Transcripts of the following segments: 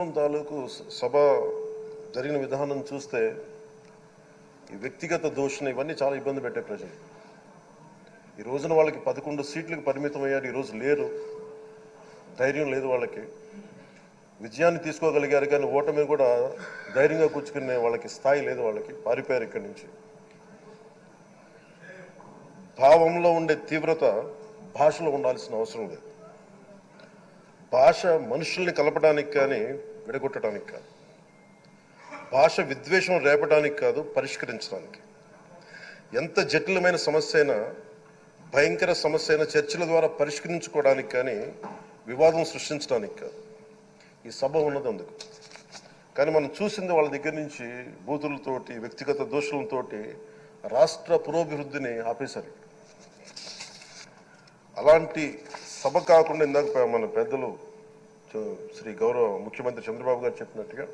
తాలూకు సభ జరిగిన విధానం చూస్తే ఈ వ్యక్తిగత దూషణ ఇవన్నీ చాలా ఇబ్బంది పెట్టే ప్రజలు. ఈ రోజున వాళ్ళకి 11 సీట్లకు పరిమితం అయ్యారు, ఈరోజు లేరు, ధైర్యం లేదు వాళ్ళకి. విజయాన్ని తీసుకోగలిగారు కానీ ఓటమి కూడా ధైర్యంగా కూర్చుకునే వాళ్ళకి స్థాయి లేదు, వాళ్ళకి పారిపోయారు ఇక్కడి నుంచి. భావంలో ఉండే తీవ్రత భాషలో ఉండాల్సిన అవసరం లేదు. భాష మనుషుల్ని కలపడానికి కానీ విడగొట్టడానికి కాదు, భాష విద్వేషం రేపడానికి కాదు, పరిష్కరించడానికి. ఎంత జటిలమైన సమస్య అయినా, భయంకర సమస్య అయినా చర్చల ద్వారా పరిష్కరించుకోవడానికి కానీ వివాదం సృష్టించడానికి కాదు. ఈ సభ ఉన్నది అందుకు. కానీ మనం చూసింది వాళ్ళ దగ్గర నుంచి బూతులతోటి, వ్యక్తిగత దోషులతోటి రాష్ట్ర పురోభివృద్ధిని ఆపేశారు. అలాంటి సభ కాకుండా ఇందాక మన పెద్దలు శ్రీ గౌరవ ముఖ్యమంత్రి చంద్రబాబు గారు చెప్పినట్టుగా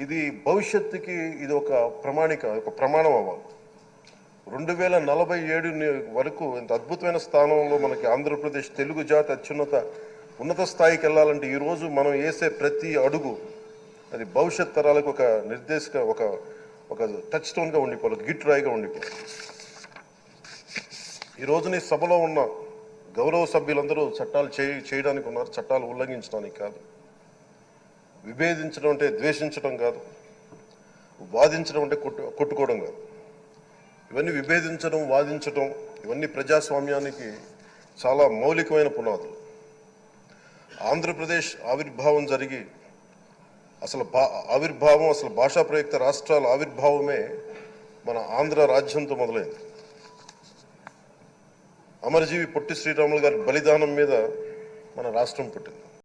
ఇది భవిష్యత్తుకి ఇది ఒక ప్రమాణిక, ఒక ప్రమాణం అవ్వాలి. 2047 వరకు ఇంత అద్భుతమైన స్థానంలో మనకి ఆంధ్రప్రదేశ్ తెలుగు జాతి ఉన్నత స్థాయికి వెళ్ళాలంటే ఈరోజు మనం వేసే ప్రతి అడుగు అది భవిష్యత్ తరాలకు ఒక నిర్దేశక, ఒక టచ్ స్టోన్గా ఉండిపోవాలి, ఒక గిట్ రాయిగా ఉండిపోవాలి. ఈ రోజున ఈ సభలో ఉన్న గౌరవ సభ్యులందరూ చట్టాలు చేయడానికి ఉన్నారు, చట్టాలు ఉల్లంఘించడానికి కాదు. విభేదించడం అంటే ద్వేషించడం కాదు, వాదించడం అంటే కొట్టుకోవడం కాదు. ఇవన్నీ విభేదించడం, వాదించడం ఇవన్నీ ప్రజాస్వామ్యానికి చాలా మౌలికమైన పునాదులు. ఆంధ్రప్రదేశ్ ఆవిర్భావం జరిగి అసలు భాషా ప్రయుక్త రాష్ట్రాల ఆవిర్భావమే మన ఆంధ్ర రాజ్యంతో మొదలైంది. అమరజీవి పొట్టి శ్రీరాములు గారి బలిదానం మీద మన రాష్ట్రం పుట్టింది.